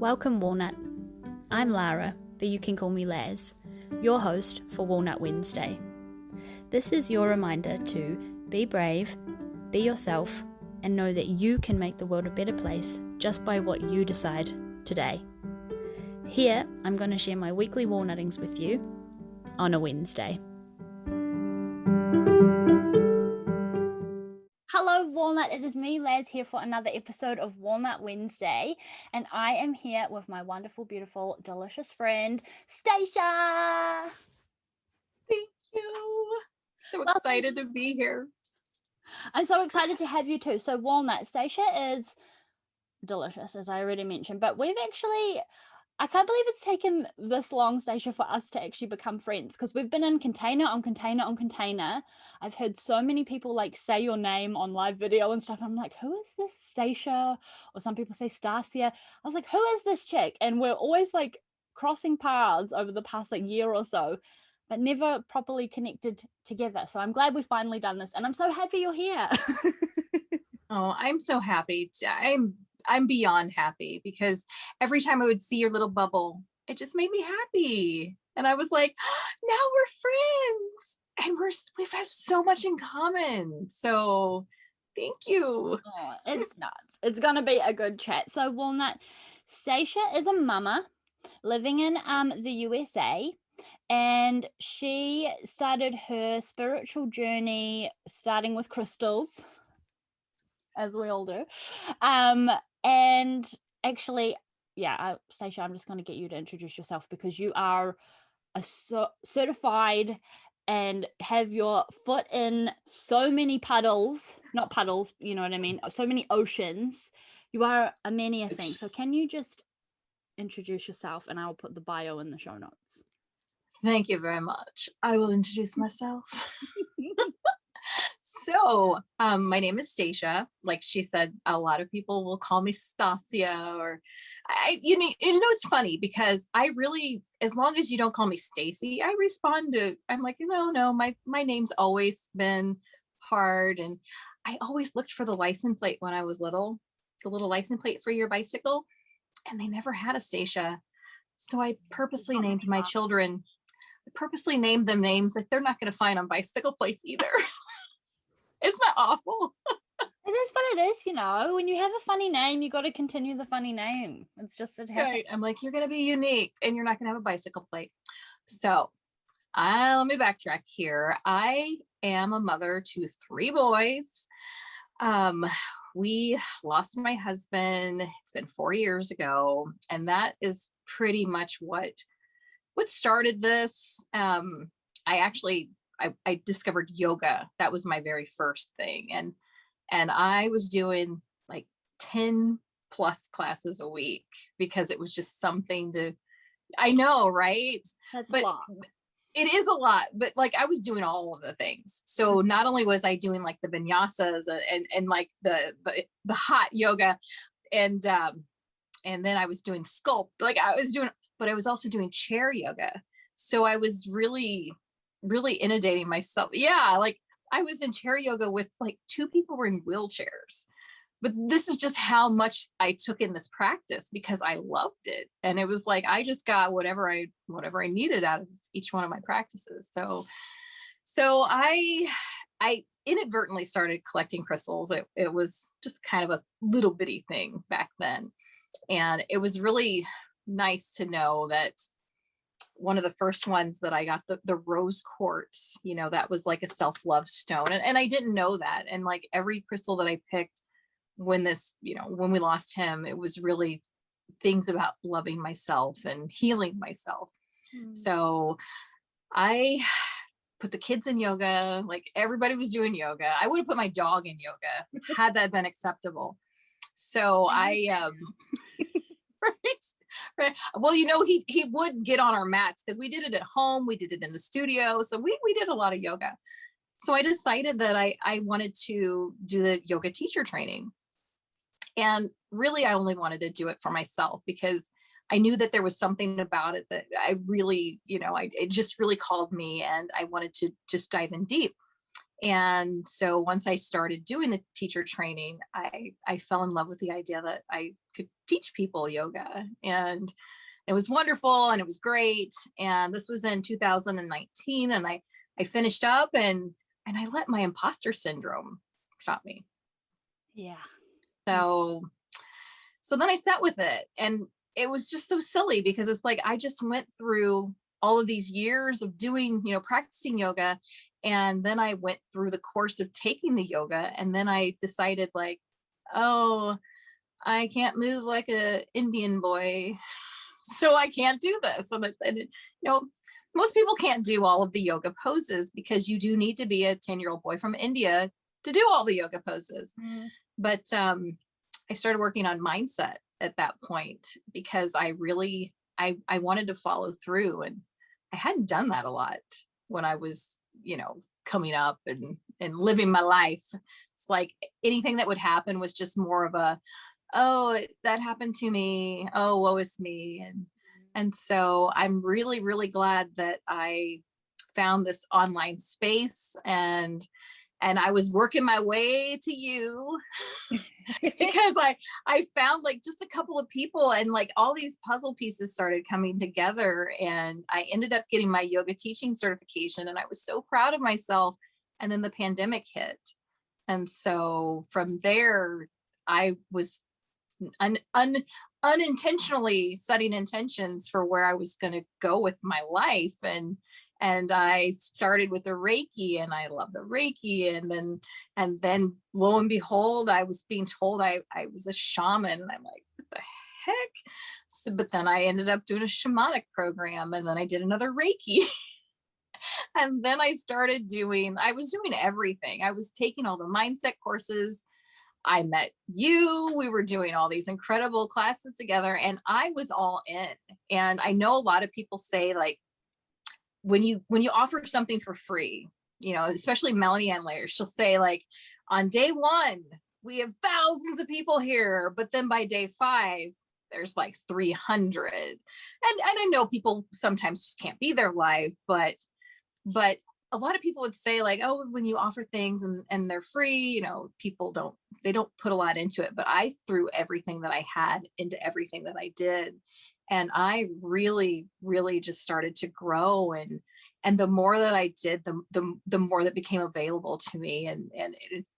Welcome, Walnut. I'm Lara, but you can call me Laz, your host for Walnut Wednesday. This is your reminder to be brave, be yourself, and know that you can make the world a better place just by what you decide today. Here, I'm going to share my weekly walnuttings with you on a Wednesday. Hello Walnut, it is me Laz here for another episode of Walnut Wednesday, and I am here with my wonderful, beautiful, delicious friend, Stacia! Thank you! So excited to be here. I'm so excited to have you too. So Walnut, Stacia is delicious, as I already mentioned, but we've actually, I can't believe it's taken this long, Stacia, for us to actually become friends, because we've been in container on container on container. I've heard so many people like say your name on live video and stuff. I'm like, who is this Stacia? Or some people say Stacia. I was like, who is this chick? And we're always like crossing paths over the past like year or so, but never properly connected together. So I'm glad we've finally done this, and I'm so happy you're here. Oh, I'm so happy. I'm beyond happy, because every time I would see your little bubble, it just made me happy. And I was like, now we're friends and we have so much in common. So thank you. Oh, it's nuts. It's going to be a good chat. So Walnut, Stacia is a mama living in the USA, and she started her spiritual journey starting with crystals, as we all do. And actually, Stacia, I'm just going to get you to introduce yourself, because you are a certified and have your foot in so many puddles, not puddles, you know what I mean, so many oceans. You are a many a thing. So can you just introduce yourself, and I'll put the bio in the show notes. Thank you very much. I will introduce myself. So my name is Stacia. Like she said, a lot of people will call me Stacia, or it's funny, because I really, as long as you don't call me Stacy, I respond to, I'm like, no, my name's always been hard. And I always looked for the license plate when I was little, the little license plate for your bicycle, and they never had a Stacia. So I purposely named my children, them names that they're not going to find on bicycle plates either. Isn't that awful? It is what it is, when you have a funny name, you got to continue the funny name. It's just, it happens. Right. I'm like, you're going to be unique and you're not going to have a bicycle plate. So let me backtrack here. I am a mother to 3 boys. We lost my husband. It's been 4 years ago. And that is pretty much what started this. I discovered yoga. That was my very first thing. And I was doing like 10 plus classes a week, because it was just something I know, right? That's a lot. It is a lot, but like I was doing all of the things. So not only was I doing like the vinyasas and like the hot yoga, and then I was doing sculpt, but I was also doing chair yoga. So I was really inundating myself. Yeah, like I was in chair yoga with like 2 people were in wheelchairs. But this is just how much I took in this practice, because I loved it. And it was like I just got whatever I needed out of each one of my practices. So I inadvertently started collecting crystals. It was just kind of a little bitty thing back then. And it was really nice to know that one of the first ones that I got, the rose quartz, that was like a self-love stone. And I didn't know that. And like every crystal that I picked when we lost him, it was really things about loving myself and healing myself. So I put the kids in yoga, like everybody was doing yoga. I would have put my dog in yoga had that been acceptable. So I, right. Well, he would get on our mats, because we did it at home. We did it in the studio. So we did a lot of yoga. So I decided that I wanted to do the yoga teacher training. And really, I only wanted to do it for myself, because I knew that there was something about it that I really, it just really called me, and I wanted to just dive in deep. And so once I started doing the teacher training, I fell in love with the idea that I could teach people yoga, and it was wonderful and it was great. And this was in 2019, and I finished up, and I let my imposter syndrome stop me. Yeah. So then I sat with it, and it was just so silly because it's like, I just went through all of these years of doing, practicing yoga. And then I went through the course of taking the yoga. And then I decided, like, oh, I can't move like a Indian boy. So I can't do this. And most people can't do all of the yoga poses because you do need to be a 10-year-old boy from India to do all the yoga poses. Mm. But I started working on mindset at that point because I really, I wanted to follow through, and I hadn't done that a lot when I was, coming up and living my life. It's like anything that would happen was just more of a, oh, that happened to me. Oh, woe is me. And so I'm really, really glad that I found this online space, and I was working my way to you because I found like just a couple of people, and like all these puzzle pieces started coming together, and I ended up getting my yoga teaching certification, and I was so proud of myself. And then the pandemic hit. And so from there, I was unintentionally setting intentions for where I was going to go with my life. And I started with the Reiki, and I love the Reiki. And then lo and behold, I was being told I was a shaman. And I'm like, what the heck? So, but then I ended up doing a shamanic program, and then I did another Reiki. And then I was doing everything. I was taking all the mindset courses. I met you. We were doing all these incredible classes together, and I was all in. And I know a lot of people say, like, when you offer something for free, especially Melanie Ann Layer, she'll say, like, on day 1, we have thousands of people here, but then by day 5, there's like 300. And I know people sometimes just can't be there live, but a lot of people would say, like, oh, when you offer things and they're free, people don't put a lot into it. But I threw everything that I had into everything that I did. And I really, really just started to grow. And the more that I did, the more that became available to me. And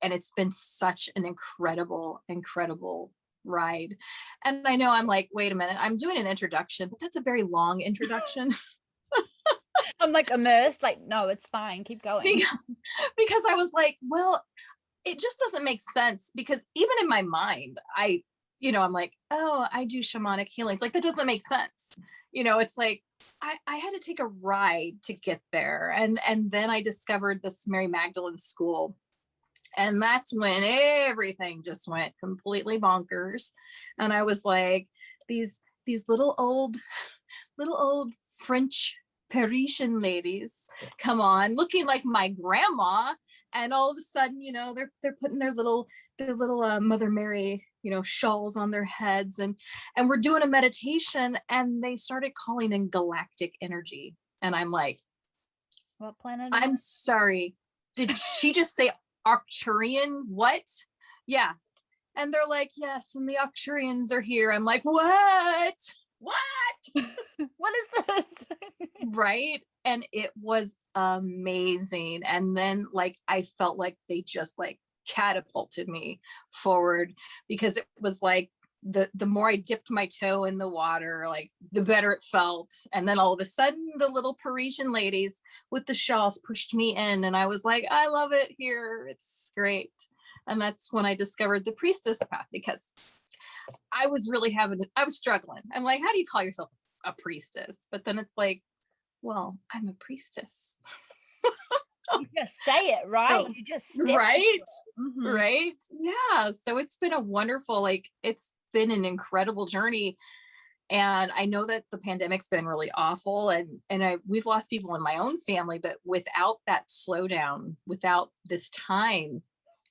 it's been such an incredible, incredible ride. And I know I'm like, wait a minute, I'm doing an introduction, but that's a very long introduction. I'm like immersed, like, no, it's fine, keep going. Because I was like, well, it just doesn't make sense, because even in my mind, I'm like, oh, I do shamanic healing. Like, that doesn't make sense. It's like, I had to take a ride to get there. And then I discovered this Mary Magdalene school. And that's when everything just went completely bonkers. And I was like, these little old French Parisian ladies come on, looking like my grandma, and all of a sudden, they're putting their little Mother Mary, shawls on their heads, and we're doing a meditation, and they started calling in galactic energy, and I'm like, what planet? I'm sorry, did she just say Arcturian? What? Yeah. And they're like, yes, and the Arcturians are here. I'm like, what? What is this? Right. And it was amazing. And then, like, I felt like they just like catapulted me forward, because it was like the more I dipped my toe in the water, like, the better it felt. And then all of a sudden, the little Parisian ladies with the shawls pushed me in, and I was like, I love it here. It's great. And that's when I discovered the priestess path, because I was struggling. I'm like, how do you call yourself a priestess? But then it's like, well, I'm a priestess. You just say it, right? You just right. Mm-hmm. Right. Yeah. So it's been a wonderful, like, it's been an incredible journey. And I know that the pandemic's been really awful, and we've lost people in my own family, but without that slowdown, without this time,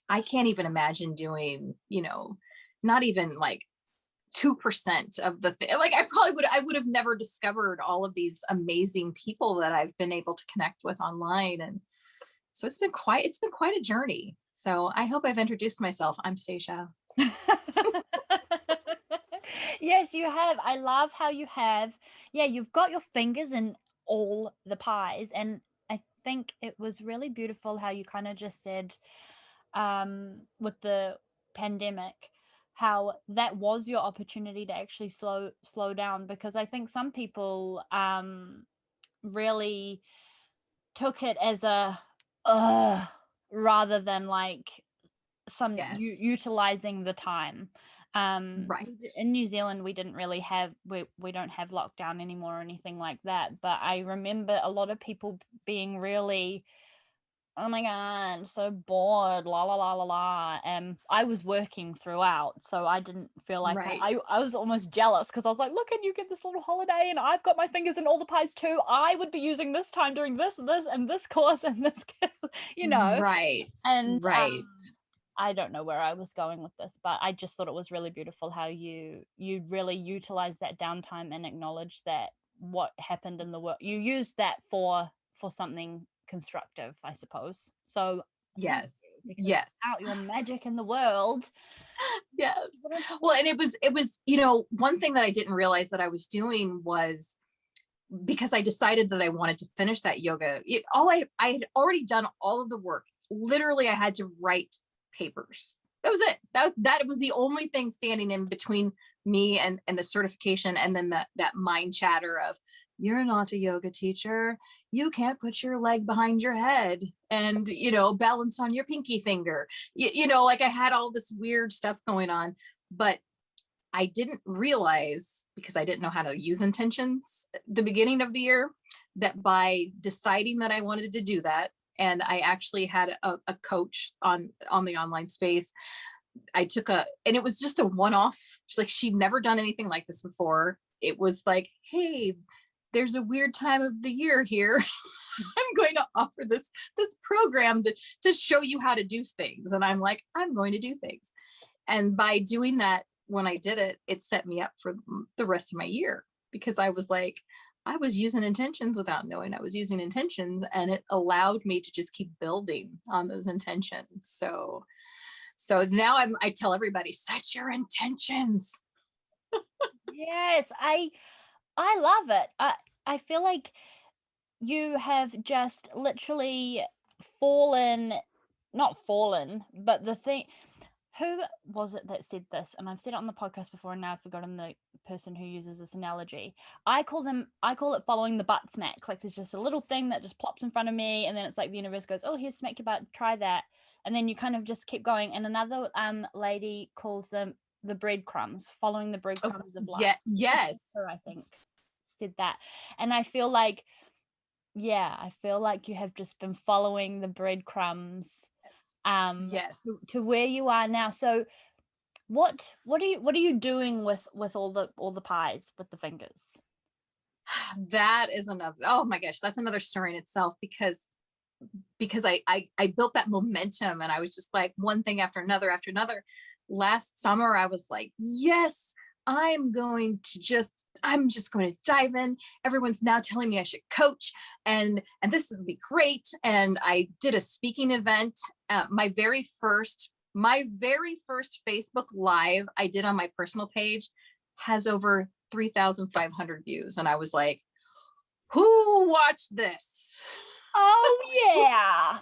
I can't even imagine doing, not even like 2% of the thing. Like, I would have never discovered all of these amazing people that I've been able to connect with online. So it's been quite a journey. So I hope I've introduced myself. I'm Stacia. Yes, you have. I love how you have, yeah, you've got your fingers in all the pies. And I think it was really beautiful how you kind of just said, with the pandemic, how that was your opportunity to actually slow down, because I think some people really took it as a rather than like some Yes. utilizing the time. Right. In New Zealand we didn't really have, we don't have lockdown anymore or anything like that, but I remember a lot of people being really, oh my god, so bored, la la la la la. And I was working throughout, so I didn't feel like Right. I was almost jealous, because I was like, look, and you get this little holiday and I've got my fingers in all the pies too. I would be using this time doing this and this and this course and this you know. Right. And Right. I don't know where I was going with this, but I just thought it was really beautiful how you really utilize that downtime and acknowledge that what happened in the world, you used that for something constructive, I suppose. So Yes. because Yes. without your magic in the world. Yes. Well, and it was, you know, one thing that I didn't realize that I was doing was, because I decided that I wanted to finish that yoga. I had already done all of the work. Literally, I had to write papers. That was it. That was the only thing standing in between me and the certification, and then that mind chatter of, you're not a yoga teacher. You can't put your leg behind your head and, you know, balance on your pinky finger. You know, like I had all this weird stuff going on, but I didn't realize, because I didn't know how to use intentions at the beginning of the year, that by deciding that I wanted to do that, and I actually had a coach on the online space, I took and it was just a one-off. She's like, she'd never done anything like this before. It was like, hey, there's a weird time of the year here. I'm going to offer this program to show you how to do things. And I'm like, I'm going to do things. And by doing that, when I did it, it set me up for the rest of my year, because I was like, I was using intentions without knowing I was using intentions, and it allowed me to just keep building on those intentions. So now I tell everybody, set your intentions. Yes, I love it. I feel like you have just literally not fallen, but the thing, who was it that said this? And I've said it on the podcast before, and now I've forgotten the person who uses this analogy. I call it following the butt smacks. Like there's just a little thing that just plops in front of me, and then it's like the universe goes, oh, here's smack your butt, try that. And then you kind of just keep going. And another lady calls them the breadcrumbs, following the breadcrumbs of life. Yeah, yes. Her, I think, said that. And I feel like, yeah, I feel like you have just been following the breadcrumbs yes. to where you are now. So what are you doing with all the pies with the fingers? That is another, oh my gosh, that's another story in itself, because I built that momentum, and I was just like, one thing after another. Last summer I was like, yes, I'm just going to dive in. Everyone's now telling me I should coach, and this will be great. And I did a speaking event. My very first Facebook Live I did on my personal page has over 3,500 views. And I was like, who watched this? Oh yeah.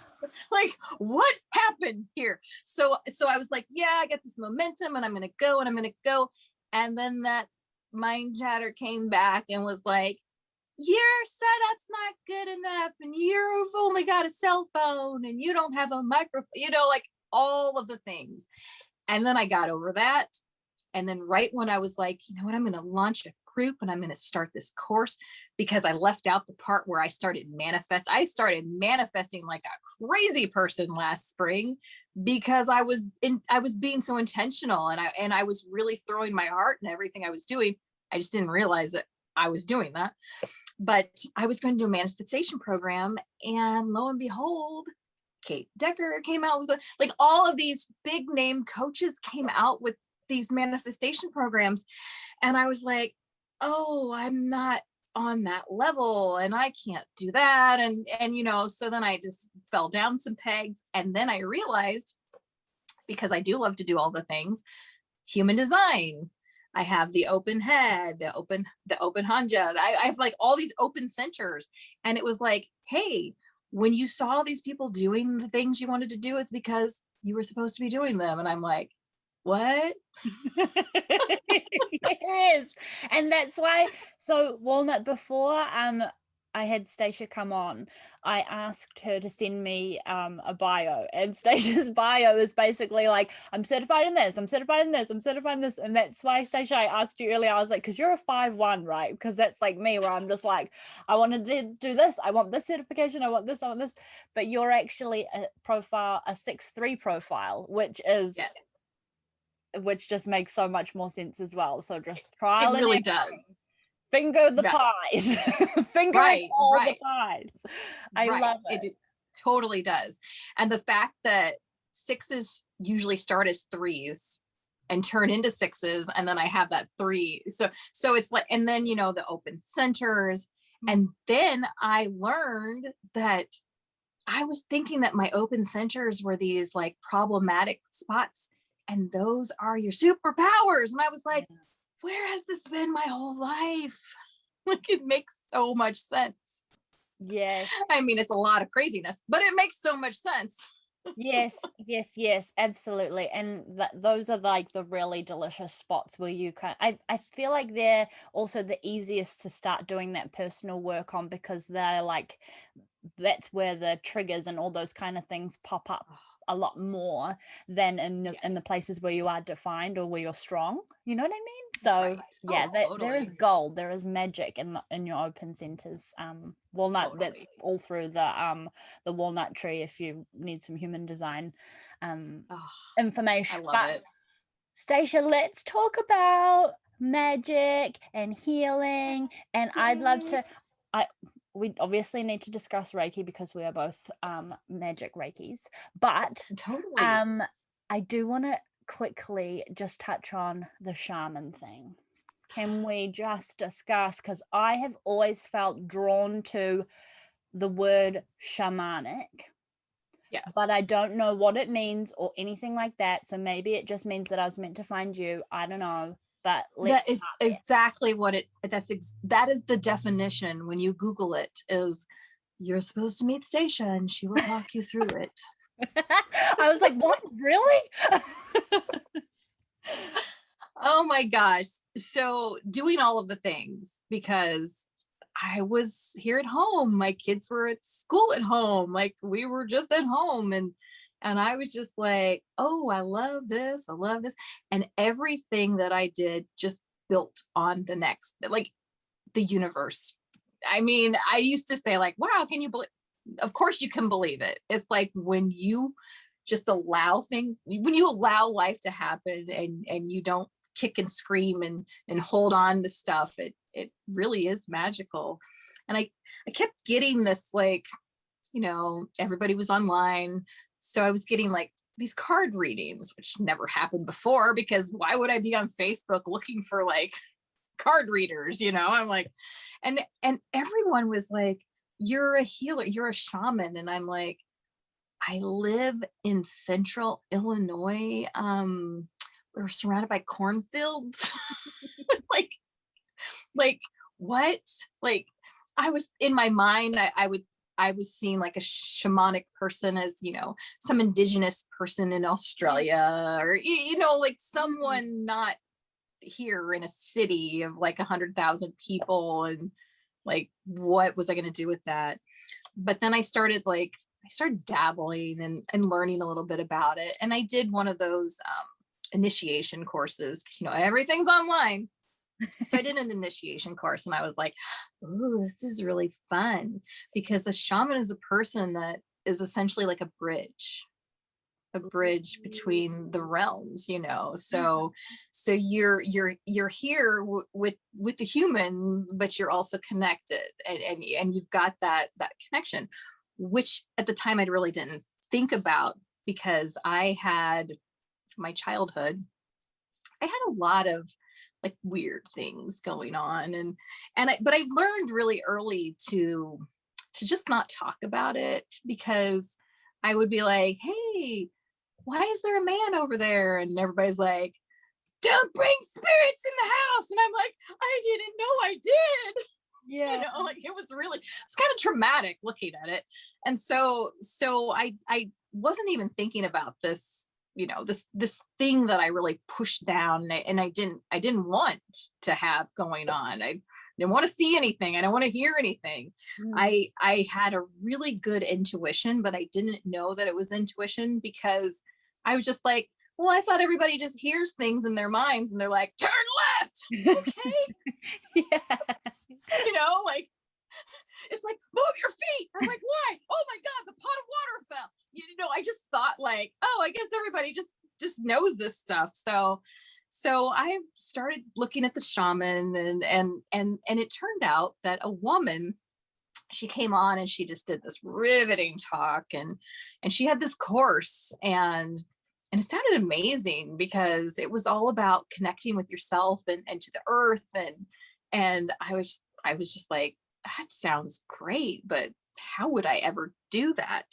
Like, what happened here? So I was like, yeah, I got this momentum, and I'm going to go. And then that mind chatter came back and was like, your setup's not good enough, and you've only got a cell phone, and you don't have a microphone, you know, like all of the things. And then I got over that. And then right when I was like, you know what, I'm going to launch a group, and I'm going to start this course, because I left out the part where I started manifesting like a crazy person last spring, because I was being so intentional, and I was really throwing my heart in everything I was doing. I just didn't realize that I was doing that. But I was going to do a manifestation program, and lo and behold, Kate Decker came out with like all of these big name coaches came out with these manifestation programs. And I was like, oh, I'm not on that level and I can't do that. And, so then I just fell down some pegs. And then I realized, because I do love to do all the things, human design, I have the open head, the open hanja. I have like all these open centers. And it was like, hey, when you saw these people doing the things you wanted to do, it's because you were supposed to be doing them. And I'm like, what? Yes. And that's why, so Walnut, before I had Stacia come on, I asked her to send me a bio, and Stacia's bio is basically like, I'm certified in this, I'm certified in this, I'm certified in this. And that's why, Stacia, I asked you earlier, I was like, because you're a 5-1, right? Because that's like me, where I'm just like, I want to do this, I want this certification, I want this, but you're actually a 6-3 profile, which is Yes. Which just makes so much more sense as well. So just It trial really and error. does. Finger the pies. Finger all the pies. I love it. It totally does. And the fact that 6s usually start as 3s and turn into 6s, and then I have that 3. So it's like, and then the open centers. And then I learned that I was thinking that my open centers were these like problematic spots, and those are your superpowers. And I was like, where has this been my whole life? Like, it makes so much sense. Yes. I mean, it's a lot of craziness, but it makes so much sense. Yes, absolutely. And those are like the really delicious spots where you I feel like they're also the easiest to start doing that personal work on, because they're like, that's where the triggers and all those kind of things pop up a lot more than in the places where you are defined or where you're strong. You know what I mean? So totally. there is gold, there is magic in your open centers. Walnut, Totally. that's all through the walnut tree if you need some human design information. I love it. Stacia, let's talk about magic and healing. And I'd love to, we obviously need to discuss Reiki because we are both magic Reikis, but totally. I do want to quickly just touch on the shaman thing. Can we just discuss, because I have always felt drawn to the word shamanic. Yes. But I don't know what it means or anything like that. So maybe it just means that I was meant to find you. I don't know. But that is exactly what that is the definition. When you Google it, is you're supposed to meet Stacia and she will talk you through it. I was like, what? Really? Oh my gosh. So doing all of the things, because I was here at home. My kids were at school at home. Like, we were just at home, and I was just like, oh, I love this. I love this. And everything that I did just built on the next, like the universe. I mean, I used to say like, wow, can you believe? Of course you can believe it. It's like when you just allow things, when you allow life to happen, and you don't kick and scream and hold on to stuff, it really is magical. And I kept getting this, like, everybody was online. So I was getting like these card readings, which never happened before, because why would I be on Facebook looking for like card readers? I'm like, and everyone was like, you're a healer, you're a shaman. And I'm like, I live in central Illinois. We're surrounded by cornfields. like what? Like, I was in my mind, I was seeing like a shamanic person as, some indigenous person in Australia, or, like someone not here in a city of like 100,000 people. And like, what was I going to do with that? But then I started dabbling and learning a little bit about it. And I did one of those initiation courses, because, everything's online. So I did an initiation course, and I was like, ooh, this is really fun, because a shaman is a person that is essentially like a bridge between the realms, so you're here with the humans, but you're also connected, and you've got that connection, which at the time I really didn't think about, because I had my childhood, I had a lot of like weird things going on. But I learned really early to just not talk about it, because I would be like, hey, why is there a man over there? And everybody's like, don't bring spirits in the house. And I'm like, I didn't know I did. Yeah. You know, like it's kind of traumatic looking at it. And so I wasn't even thinking about this, you know, this thing that I really pushed down, and I didn't want to have going on. I didn't want to see anything. I don't want to hear anything. I had a really good intuition, but I didn't know that it was intuition, because I was just like, well, I thought everybody just hears things in their minds and they're like, turn left. Okay. Yeah. You know, like, it's like, move your feet. I'm like, why? Oh my God, the pot of water fell. You know, I just thought like, oh, I guess everybody just knows this stuff. So I started looking at the shaman, and it turned out that a woman, she came on and she just did this riveting talk, and she had this course, and it sounded amazing, because it was all about connecting with yourself and to the earth. And I was just like, that sounds great, but how would I ever do that?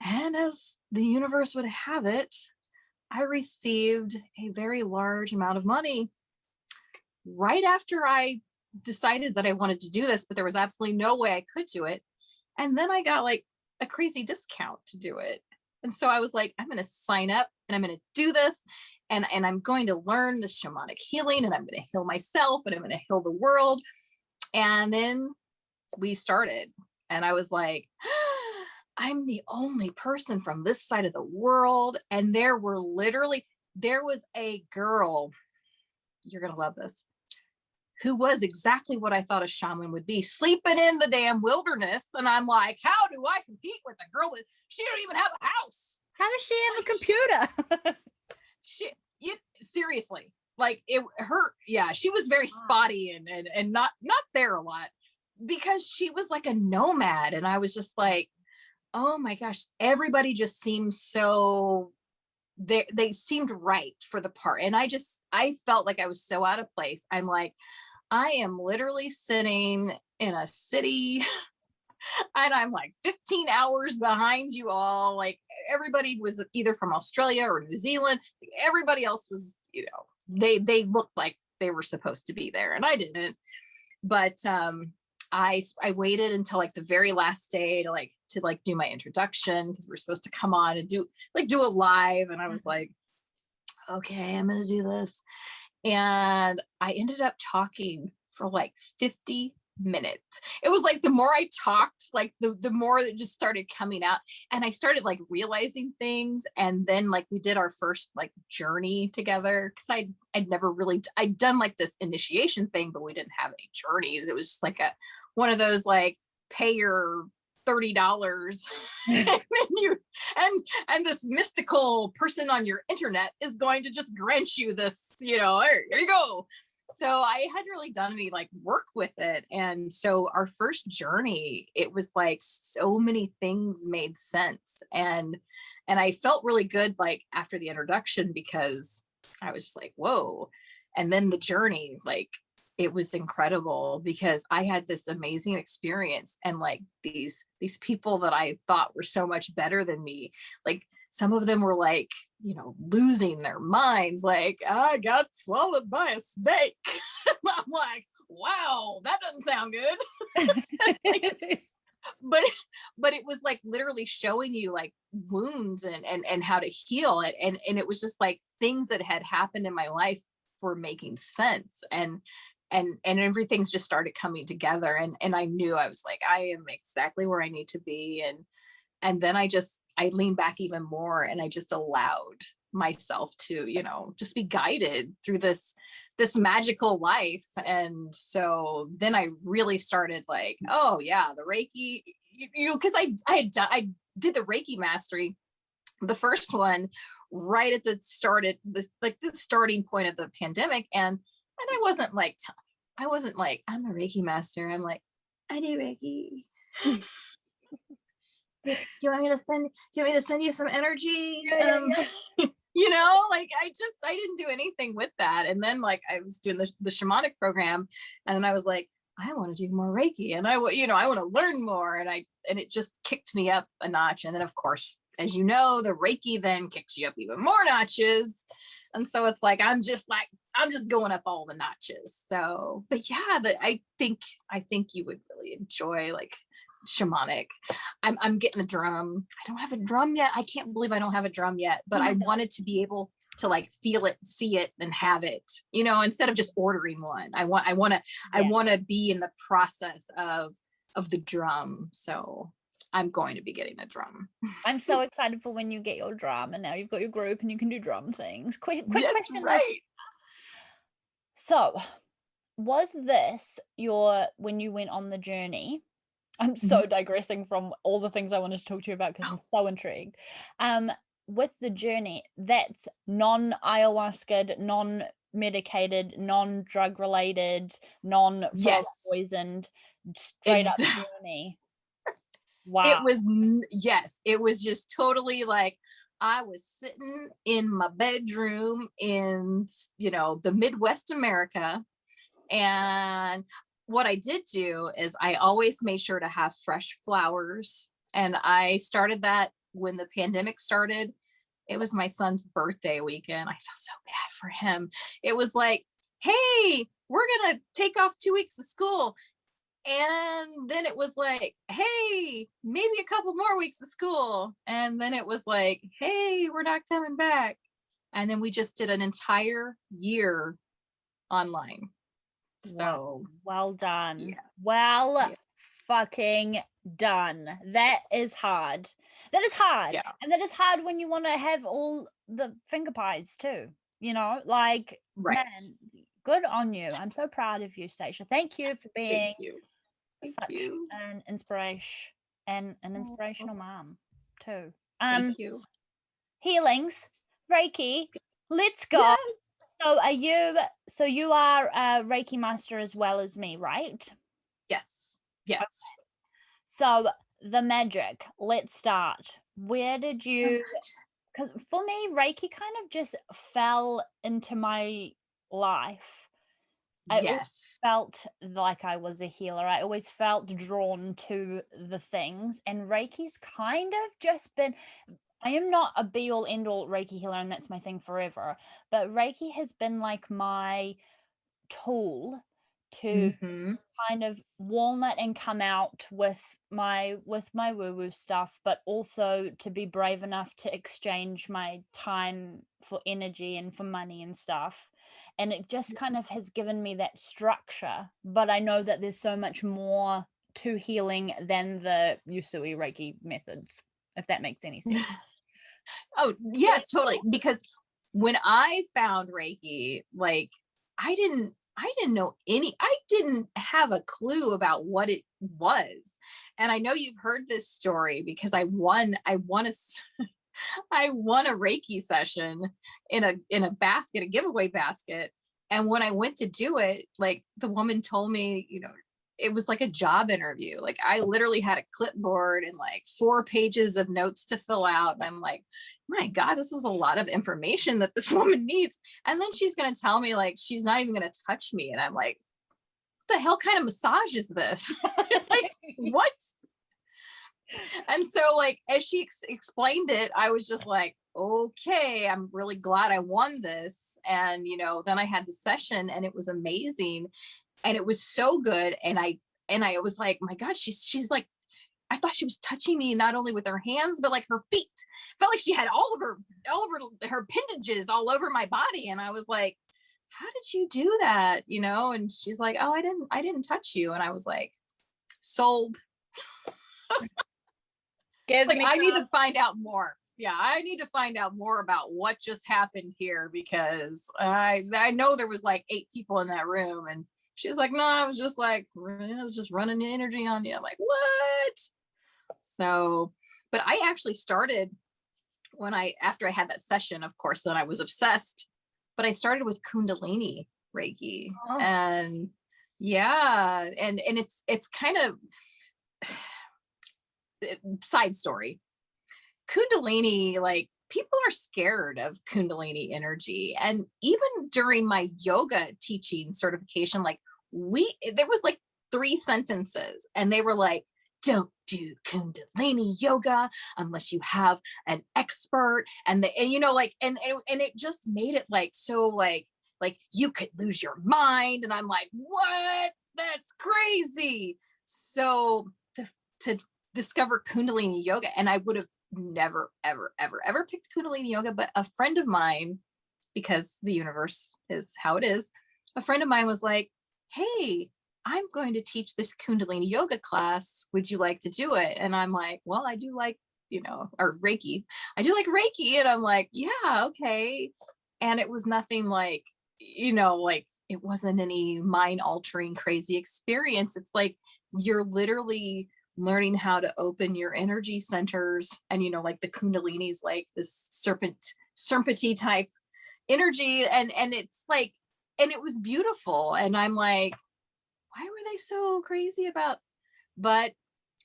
And as the universe would have it, I received a very large amount of money right after I decided that I wanted to do this, but there was absolutely no way I could do it. And then I got like a crazy discount to do it. And so I was like, I'm going to sign up and I'm going to do this. And I'm going to learn the shamanic healing, and I'm going to heal myself, and I'm going to heal the world. And then we started, and I was like, I'm the only person from this side of the world. And there was a girl, you're going to love this, who was exactly what I thought a shaman would be, sleeping in the damn wilderness. And I'm like, how do I compete with a girl that she don't even have a house? How does she have a computer? Seriously, like she was very spotty and not there a lot, because she was like a nomad. And I was just like, oh my gosh, everybody just seemed so, they seemed right for the part. And I felt like I was so out of place. I'm like, I am literally sitting in a city and I'm like 15 hours behind you all. Like, everybody was either from Australia or New Zealand. Everybody else was, you know, they looked like they were supposed to be there, and I didn't. But I waited until like the very last day to do my introduction, because we're supposed to come on and do a live. And I was like, okay, I'm going to do this. And I ended up talking for like 50 minutes. It was like, the more I talked, like the more it just started coming out, and I started like realizing things. And then like we did our first like journey together, because I'd done like this initiation thing, but we didn't have any journeys. It was just like one of those like pay your $30 and this mystical person on your internet is going to just grant you this, you know, here you go. So I hadn't really done any like work with it. And so our first journey, it was like so many things made sense. And I felt really good like after the introduction, because I was just like, whoa. And then the journey, like, it was incredible, because I had this amazing experience, and like these people that I thought were so much better than me, like some of them were like, you know, losing their minds, like, I got swallowed by a snake. I'm like, wow, that doesn't sound good. But it was like literally showing you like wounds and how to heal it. And it was just like things that had happened in my life were making sense. And everything's just started coming together. And I knew, I was like, I am exactly where I need to be. And then I leaned back even more, and I just allowed myself to, you know, just be guided through this magical life. And so then I really started like, oh yeah, the Reiki, you know, because I did the Reiki mastery, the first one, right at the starting point of the pandemic. And I wasn't like, I'm a Reiki master. I'm like, I do Reiki. Do you want me to send you some energy? Yeah. like I didn't do anything with that. And then like I was doing the shamanic program, and then I was like, I want to do more Reiki, and I want to learn more. And it just kicked me up a notch. And then of course, as you know, the Reiki then kicks you up even more notches. And so it's like, I'm just going up all the notches. So, but yeah, I think you would really enjoy like shamanic. I'm getting a drum. I don't have a drum yet. I can't believe I don't have a drum yet, but I wanted to be able to like feel it, see it, and have it, instead of just ordering one. I want to be in the process of the drum. So I'm going to be getting a drum. I'm so excited for when you get your drum, and now you've got your group and you can do drum things. Quick That's question. right. So was this when you went on the journey? I'm so digressing from all the things I wanted to talk to you about because I'm so intrigued. With the journey, that's non-ayahuasca, non-medicated, non-drug related, non-poisoned, straight up journey. Wow. It was just totally like I was sitting in my bedroom in, the Midwest America. And what I did do is I always made sure to have fresh flowers. And I started that when the pandemic started. It was my son's birthday weekend. I felt so bad for him. It was like, hey, we're going to take off 2 weeks of school. And then it was like, hey, maybe a couple more weeks of school. And then it was like, hey, we're not coming back. And then we just did an entire year online. So well done. Yeah. Fucking done. That is hard. Yeah. And that is hard when you want to have all the finger pies too, like, right. Man, good on you. I'm so proud of you, Stacia. Thank you for being such an inspiration and an inspirational mom too. Thank you. Healings, Reiki, let's go. Yes. So you are a Reiki master as well as me, right? Yes. Okay. So the magic, let's start. Where did you, because for me, Reiki kind of just fell into my life. I always felt like I was a healer. I always felt drawn to the things, and Reiki's kind of just been, I am not a be-all end-all Reiki healer, and that's my thing forever, but Reiki has been like my tool to kind of walnut and come out with my woo-woo stuff, but also to be brave enough to exchange my time for energy and for money and stuff. And it just kind of has given me that structure, but I know that there's so much more to healing than the Usui Reiki methods, if that makes any sense. Oh, yes, totally. Because when I found Reiki, like I didn't know I didn't have a clue about what it was. And I know you've heard this story because I won a Reiki session in a basket, a giveaway basket. And when I went to do it, like the woman told me, it was like a job interview. Like I literally had a clipboard and like 4 pages of notes to fill out. And I'm like, my God, this is a lot of information that this woman needs. And then she's going to tell me like, she's not even going to touch me. And I'm like, what the hell kind of massage is this? Like, what? And so like, as she explained it, I was just like, okay, I'm really glad I won this. And, then I had the session and it was amazing. And it was so good. And I was like, my God, she's like, I thought she was touching me not only with her hands, but like her feet. Felt like she had all of her appendages all over my body. And I was like, how did you do that? And she's like, oh, I didn't touch you. And I was like, sold. I need to find out more. Yeah, I need to find out more about what just happened here, because I know there was like 8 people in that room, and she's like, no, I was just running the energy on you. I'm like, what? So, but I actually started after I had that session, of course, then I was obsessed, but I started with Kundalini Reiki. And yeah. And it's kind of side story. Kundalini, like people are scared of Kundalini energy. And even during my yoga teaching certification, like there was like 3 sentences and they were like, don't do Kundalini yoga unless you have an expert. And it just made it like, so like you could lose your mind. And I'm like, what? That's crazy. So to discover Kundalini yoga, and I would have never, ever, ever, ever picked Kundalini yoga, but a friend of mine, because the universe is how it is, a friend of mine was like, hey, I'm going to teach this Kundalini yoga class. Would you like to do it? And I'm like, well, I do like, or Reiki. I do like Reiki. And I'm like, yeah, okay. And it was nothing like, like it wasn't any mind altering crazy experience. It's like, you're literally learning how to open your energy centers. And, like the Kundalini's like this serpenty type energy. And it's like, and it was beautiful. And I'm like, why were they so crazy about? But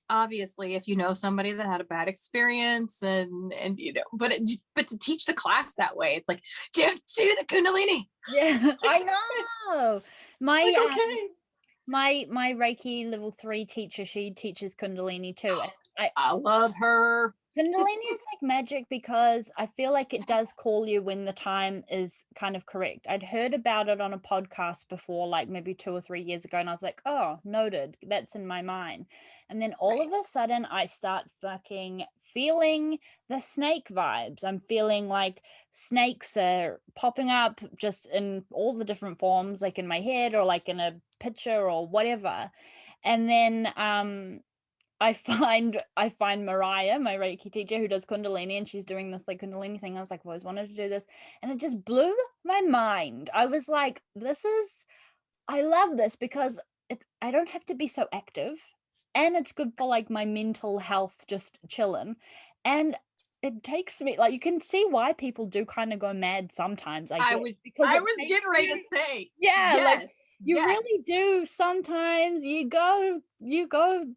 obviously, if you know somebody that had a bad experience and but to teach the class that way, it's like, don't do the Kundalini. Yeah, I know. My like, okay. My Reiki level 3 teacher, she teaches Kundalini too. I love her. Kundalini is like magic because I feel like it does call you when the time is kind of correct. I'd heard about it on a podcast before, like maybe 2 or 3 years ago, and I was like, oh, noted, that's in my mind. And then all of a sudden I start fucking feeling the snake vibes. I'm feeling like snakes are popping up just in all the different forms, like in my head or like in a picture or whatever. And then I find Mariah, my Reiki teacher, who does Kundalini, and she's doing this like Kundalini thing. I was like, I've always wanted to do this, and it just blew my mind. I was like, I love this because I don't have to be so active, and it's good for like my mental health, just chilling, and it takes me, like, you can see why people do kind of go mad sometimes. I was getting ready to say, yeah, yes. like, you really do. Sometimes you go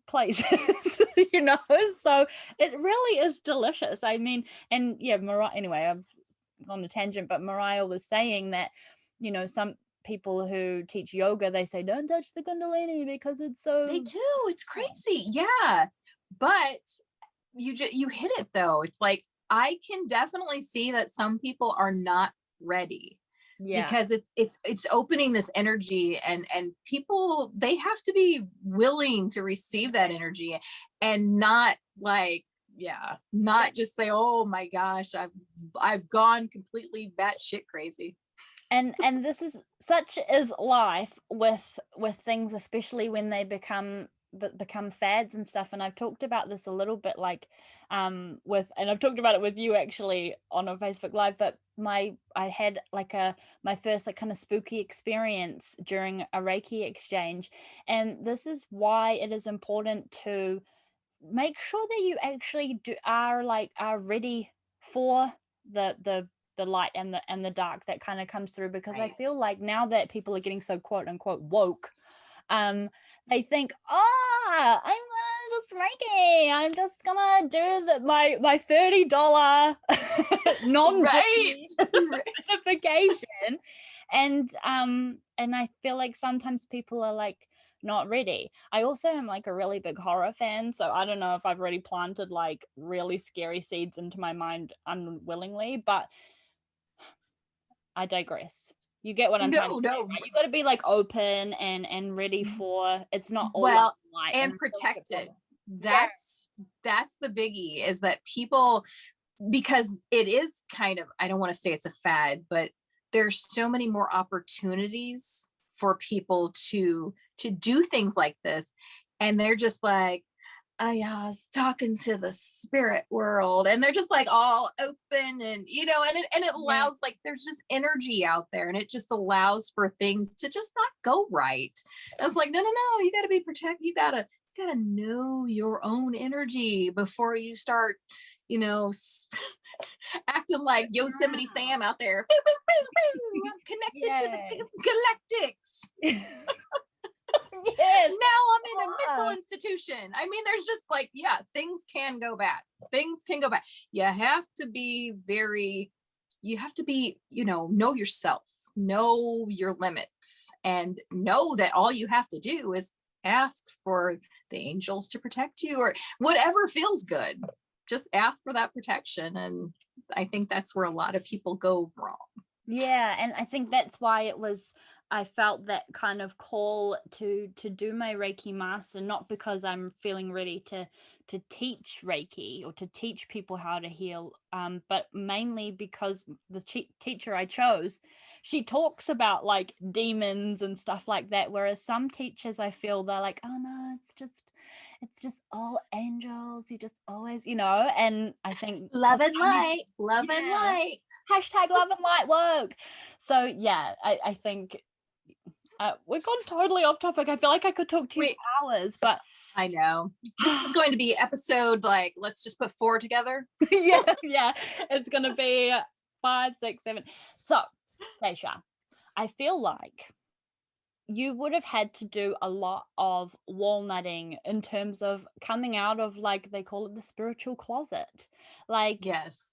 places, so it really is delicious. I mean, and yeah, Mariah, anyway, I've gone a tangent, but Mariah was saying that, some people who teach yoga, they say, don't touch the Kundalini because it's so... They do. It's crazy. Yeah. But you hit it though. It's like, I can definitely see that some people are not ready. Yeah. Because it's opening this energy, and people, they have to be willing to receive that energy and not like, not just say, oh my gosh, I've gone completely batshit crazy. And this is such is life with things, especially when they become fads and stuff. And I've talked about this a little bit, like and I've talked about it with you actually on a Facebook Live, but I had like my first like kind of spooky experience during a Reiki exchange. And this is why it is important to make sure that you actually are ready for the light and the dark that kind of comes through, because right. I feel like now that people are getting so quote unquote woke, they think, I'm I'm just gonna do my $30 non certification, and I feel like sometimes people are like not ready. I also am like a really big horror fan, so I don't know if I've already planted like really scary seeds into my mind unwillingly, but I digress. You get what I'm trying to say, right? You got to be like open and ready for, it's not all light and protected. That's the biggie, is that people, because it is kind of, I don't want to say it's a fad, but there's so many more opportunities for people to do things like this, and they're just like, I was talking to the spirit world, and they're just like all open, and it allows, like, there's just energy out there, and it just allows for things to just not go right. And it's like, no, you got to be protected. You gotta know your own energy before you start, acting like Yosemite Sam out there. I'm connected to the galactics. Yes. Now I'm in a mental institution. I mean, there's just like, things can go bad. things can go bad. You have to be very, know yourself, know your limits, and know that all you have to do is ask for the angels to protect you, or whatever feels good. Just ask for that protection. And I think that's where a lot of people go wrong. Yeah, and I think that's why I felt that kind of call to do my Reiki Master, not because I'm feeling ready to teach Reiki or to teach people how to heal, but mainly because the teacher I chose, she talks about like demons and stuff like that, whereas some teachers I feel they're like, oh no, it's just all angels, you just always, and I think Love and light, love and light. Hashtag love and light work. So yeah, I think we've gone totally off topic. I feel like I could talk to you for hours, but I know this is going to be episode, like, let's just put 4 together. yeah, it's gonna be 5, 6, 7. So Stacia, I feel like you would have had to do a lot of walnutting in terms of coming out of, like, they call it the spiritual closet. Like, yes,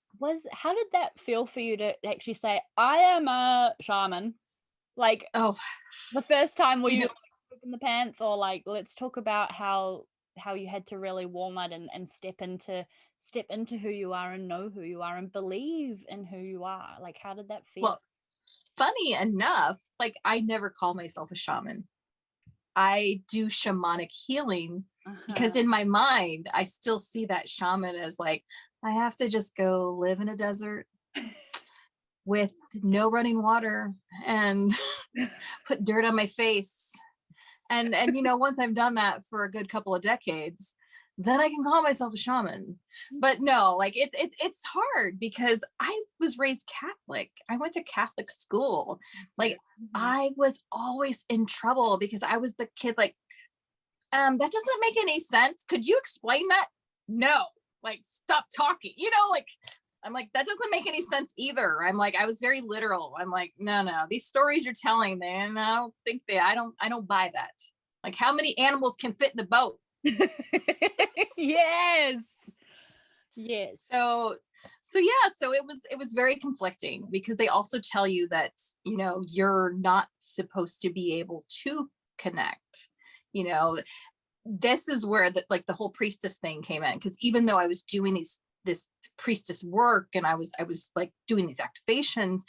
how did that feel for you to actually say, I am a shaman? Like, the first time, were you in the pants, or like, let's talk about how you had to really walnut and step into who you are and know who you are and believe in who you are. Like, how did that feel? Well, funny enough, like, I never call myself a shaman. I do shamanic healing because in my mind, I still see that shaman as like, I have to just go live in a desert with no running water and put dirt on my face. And once I've done that for a good couple of decades, then I can call myself a shaman. But no, like, it's hard because I was raised Catholic. I went to Catholic school. Like, I was always in trouble because I was the kid, like, that doesn't make any sense. Could you explain that? No, like, stop talking. Like, I'm like, that doesn't make any sense either. I'm like, I was very literal. I'm like, no, these stories you're telling, man, I don't buy that. Like, how many animals can fit in the boat? Yes. So yeah, so it was very conflicting because they also tell you that, you're not supposed to be able to connect. This is where the whole priestess thing came in, because even though I was doing this priestess work and I was like doing these activations,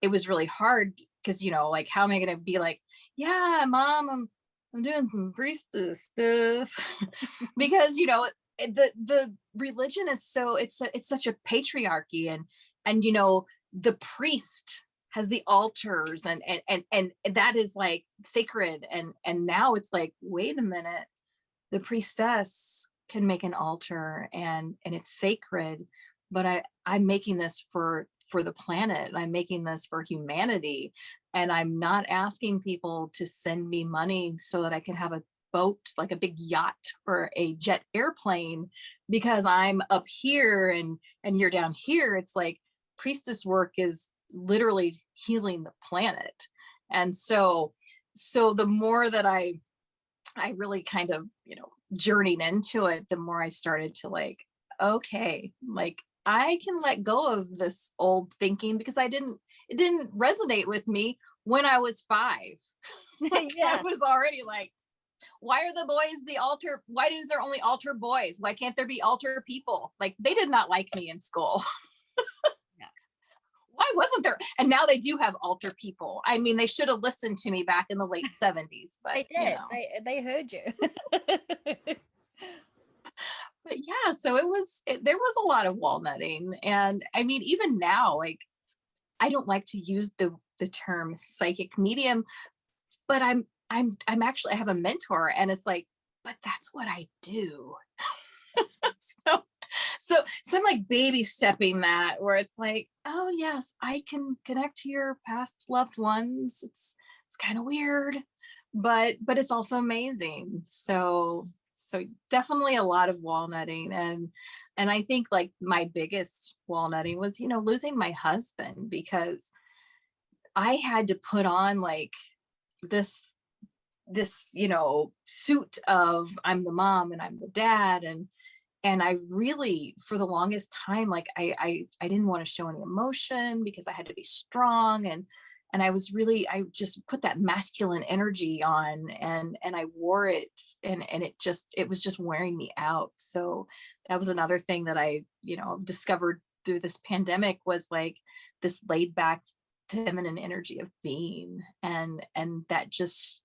it was really hard because, like, how am I going to be like, yeah, mom, I'm doing some priestess stuff because, the religion is it's such a patriarchy, and the priest has the altars and that is like sacred, and now it's like, wait a minute, the priestess can make an altar and it's sacred, but I'm making this for the planet. I'm making this for humanity, and I'm not asking people to send me money so that I can have a boat, like a big yacht or a jet airplane, because I'm up here and you're down here. It's like, priestess work is literally healing the planet. And so the more that I really kind of, journeyed into it, the more I started to like, okay, like, I can let go of this old thinking because it didn't resonate with me when I was 5. I was already like, why are the boys the altar? Why is there only altar boys? Why can't there be altar people? Like, they did not like me in school. Why wasn't there? And now they do have altar people. I mean, they should have listened to me back in the late 70s. But they did. They heard you. But yeah, so there was a lot of walnutting. And I mean, even now, like, I don't like to use the term psychic medium, but I'm actually, I have a mentor, and it's like, but that's what I do. So I'm like baby stepping that, where it's like, oh yes, I can connect to your past loved ones. It's kind of weird, but it's also amazing. So definitely a lot of walnutting, and I think like my biggest walnutting was, losing my husband, because I had to put on like this suit of, I'm the mom and I'm the dad, and and I really, for the longest time, like I didn't want to show any emotion because I had to be strong, and I just put that masculine energy on, and I wore it, and it was just wearing me out. So that was another thing that I, discovered through this pandemic, was like this laid back feminine energy of being, and that just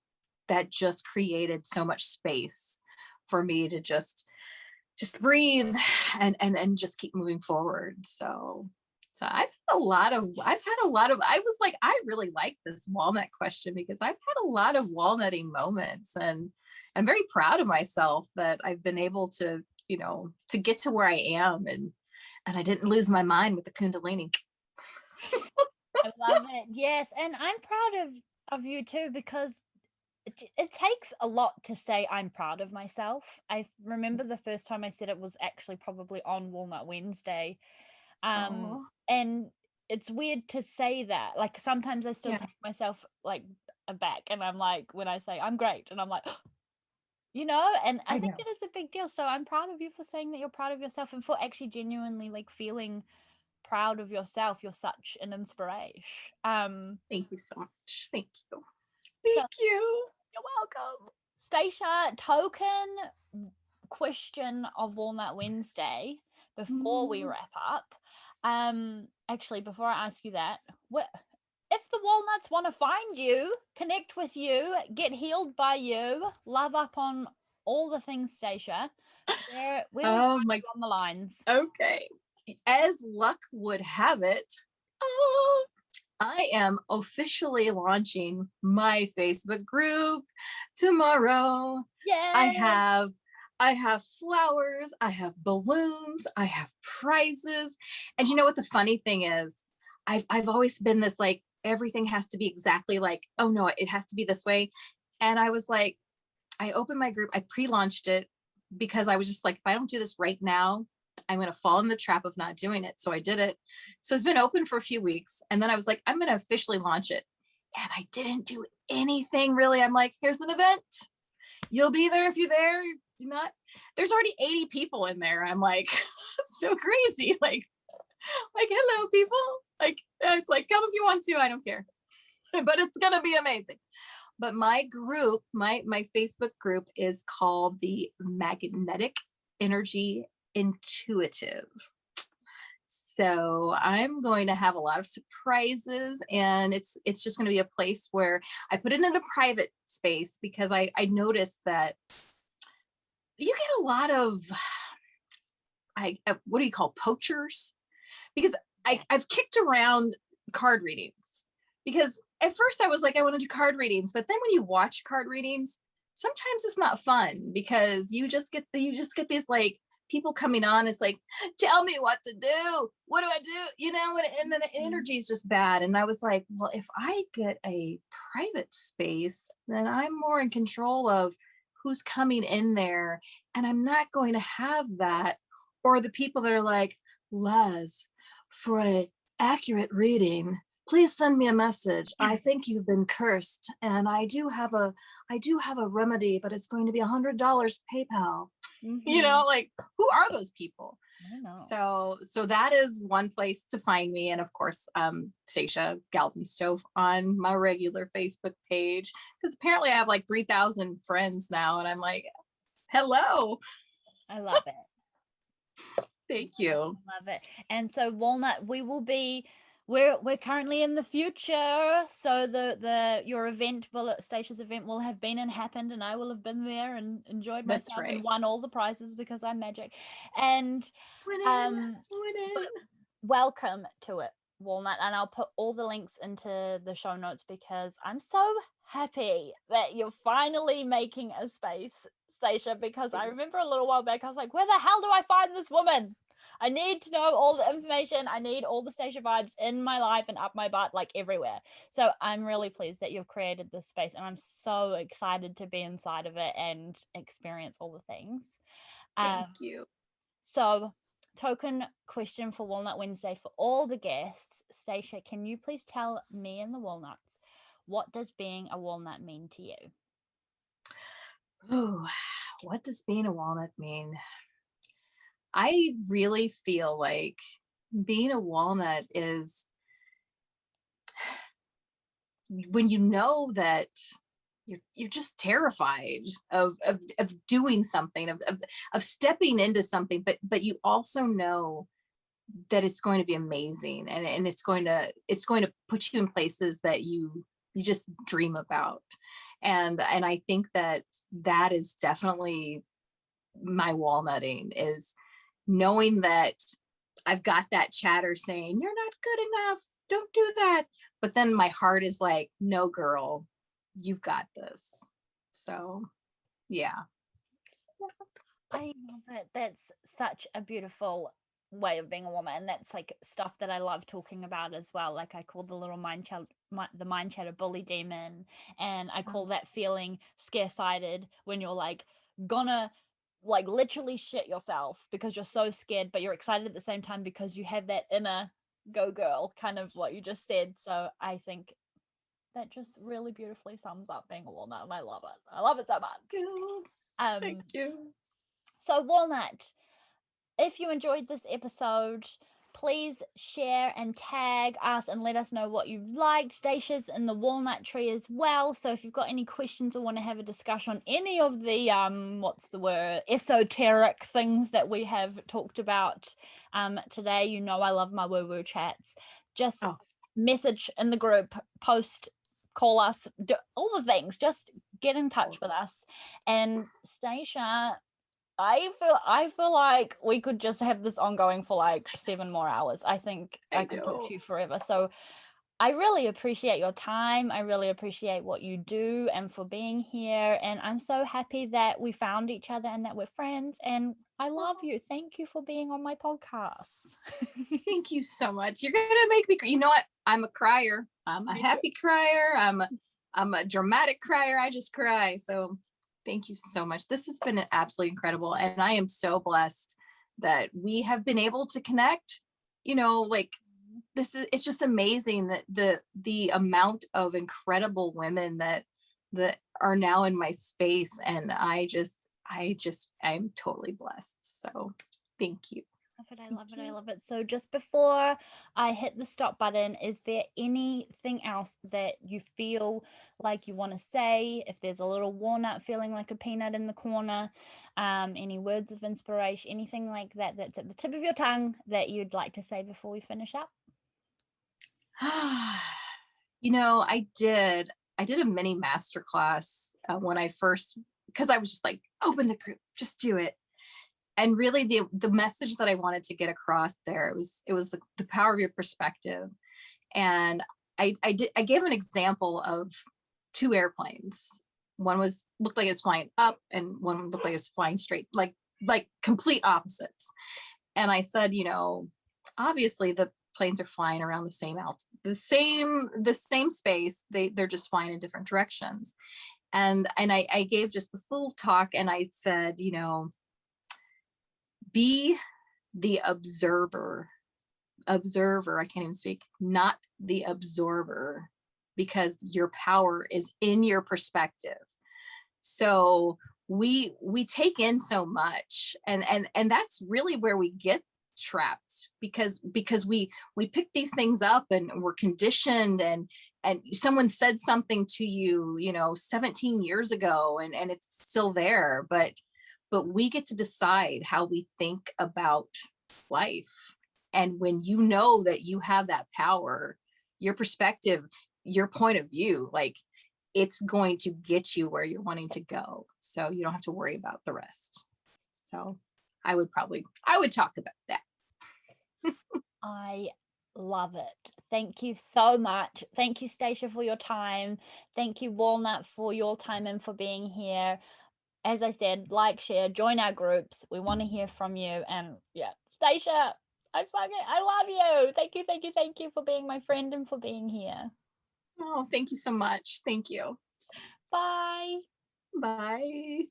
created so much space for me to just breathe and just keep moving forward. So I've had a lot of, I was like, I really like this walnut question, because I've had a lot of walnutting moments, and I'm very proud of myself that I've been able to, to get to where I am, and I didn't lose my mind with the Kundalini. I love it. Yes. And I'm proud of you too, because it takes a lot to say I'm proud of myself. I remember the first time I said it was actually probably on Walnut Wednesday. And it's weird to say that. Like sometimes I still take myself like aback, and I'm like, when I say I'm great, and I'm like, and I think it is a big deal. So I'm proud of you for saying that you're proud of yourself, and for actually genuinely like feeling proud of yourself. You're such an inspiration. Thank you so much. Thank you. You're welcome. Stacia, token question of Walnut Wednesday before we wrap up. Actually, before I ask you that, if the walnuts want to find you, connect with you, get healed by you, love up on all the things, Stacia, where we on the lines? Okay. As luck would have it, I am officially launching my Facebook group tomorrow. Yay! I have flowers, I have balloons, I have prizes. And you know what the funny thing is? I've always been this like, everything has to be exactly like, oh no, it has to be this way. And I was like, I opened my group, I pre-launched it, because I was just like, if I don't do this right now, I'm going to fall in the trap of not doing it. So I did it. So it's been open for a few weeks. And then I was like, I'm going to officially launch it. And I didn't do anything really. I'm like, here's an event. You'll be there if you're there. You're not. There's already 80 people in there. I'm like, so crazy. Like, hello, people. Like, it's like, come if you want to. I don't care. But it's going to be amazing. But my group, my Facebook group is called the Magnetic Energy Intuitive. So I'm going to have a lot of surprises, and it's just going to be a place where I put it in a private space, because I noticed that you get a lot of, what do you call, poachers? Because I've kicked around card readings, because at first I was like, I want to do card readings, but then when you watch card readings, sometimes it's not fun, because you just get these like people coming on. It's like, tell me what to do. What do I do? And then the energy is just bad. And I was like, well, if I get a private space, then I'm more in control of who's coming in there. And I'm not going to have that, or the people that are like, Les, for an accurate reading, please send me a message. I think you've been cursed, and I do have a remedy, but it's going to be $100 PayPal. Like, who are those people? I know. So that is one place to find me. And of course, Stacia Galvin Stoeff on my regular Facebook page, because apparently I have like 3,000 friends now, and I'm like, hello. I love it. Thank you. I love it. And so Walnut, we're currently in the future. So your event Stacia's event will have been and happened, and I will have been there and enjoyed myself and won all the prizes, because I'm magic. And welcome to it, Walnut. And I'll put all the links into the show notes, because I'm so happy that you're finally making a space, Stacia, because I remember a little while back I was like, where the hell do I find this woman? I need to know all the information. I need all the Stacia vibes in my life and up my butt, like everywhere. So I'm really pleased that you've created this space, and I'm so excited to be inside of it and experience all the things. Thank you. So, token question for Walnut Wednesday for all the guests. Stacia, can you please tell me and the walnuts, what does being a walnut mean to you? Oh, what does being a walnut mean? I really feel like being a walnut is when you know that you're just terrified of doing something, of stepping into something, but you also know that it's going to be amazing, and it's going to put you in places that you just dream about. And I think that is definitely my walnutting, is knowing that I've got that chatter saying, you're not good enough, don't do that. But then my heart is like, no, girl, you've got this. So, yeah. I love it. That's such a beautiful way of being a woman. And that's like stuff that I love talking about as well. Like I call the little mind chatter, the mind chatter bully demon. And I call that feeling scare-sided when you're like gonna like literally shit yourself because you're so scared, but you're excited at the same time because you have that inner go girl, kind of what you just said. So I think that just really beautifully sums up being a walnut, and I love it. I love it so much. Thank you. So Walnut, if you enjoyed this episode, please share and tag us and let us know what you liked. Stacia's in the walnut tree as well. So if you've got any questions or want to have a discussion on any of the what's the word, esoteric things that we have talked about today, you know I love my woo-woo chats. Just message in the group, post, call us, do all the things. Just get in touch with us. And Stacia, I feel like we could just have this ongoing for like 7 more hours. I think I could talk to you forever. So I really appreciate your time. I really appreciate what you do and for being here. And I'm so happy that we found each other and that we're friends. And I love you. Thank you for being on my podcast. Thank you so much. You're gonna make me. You know what? I'm a crier. I'm a happy crier. I'm a dramatic crier. I just cry. So thank you so much. This has been absolutely incredible, and I am so blessed that we have been able to connect. You know, like it's just amazing that the amount of incredible women that are now in my space, and I'm totally blessed. So thank you. I love it. So just before I hit the stop button, is there anything else that you feel like you want to say? If there's a little walnut feeling like a peanut in the corner, any words of inspiration, anything like that that's at the tip of your tongue that you'd like to say before we finish up? You know, I did a mini masterclass when I first, because I was just like, open the group, just do it. And really the message that I wanted to get across there, it was the power of your perspective. And I gave an example of 2 airplanes. One looked like it was flying up, and one looked like it's flying straight, like complete opposites. And I said, you know, obviously the planes are flying around the same space. They're just flying in different directions. And I gave just this little talk, and I said, you know, be the observer. I can't even speak, not the absorber, because your power is in your perspective. So we take in so much, and that's really where we get trapped, because we pick these things up and we're conditioned, and someone said something to you, you know, 17 years ago, and it's still there, but we get to decide how we think about life. And when you know that you have that power, your perspective, your point of view, like, it's going to get you where you're wanting to go. So you don't have to worry about the rest. So I would talk about that. I love it. Thank you so much. Thank you, Stacia, for your time. Thank you, Walnut, for your time and for being here. As I said, like, share, join our groups. We want to hear from you. And yeah, Stacia, I love you. Thank you for being my friend and for being here. Oh, thank you so much. Thank you. Bye. Bye.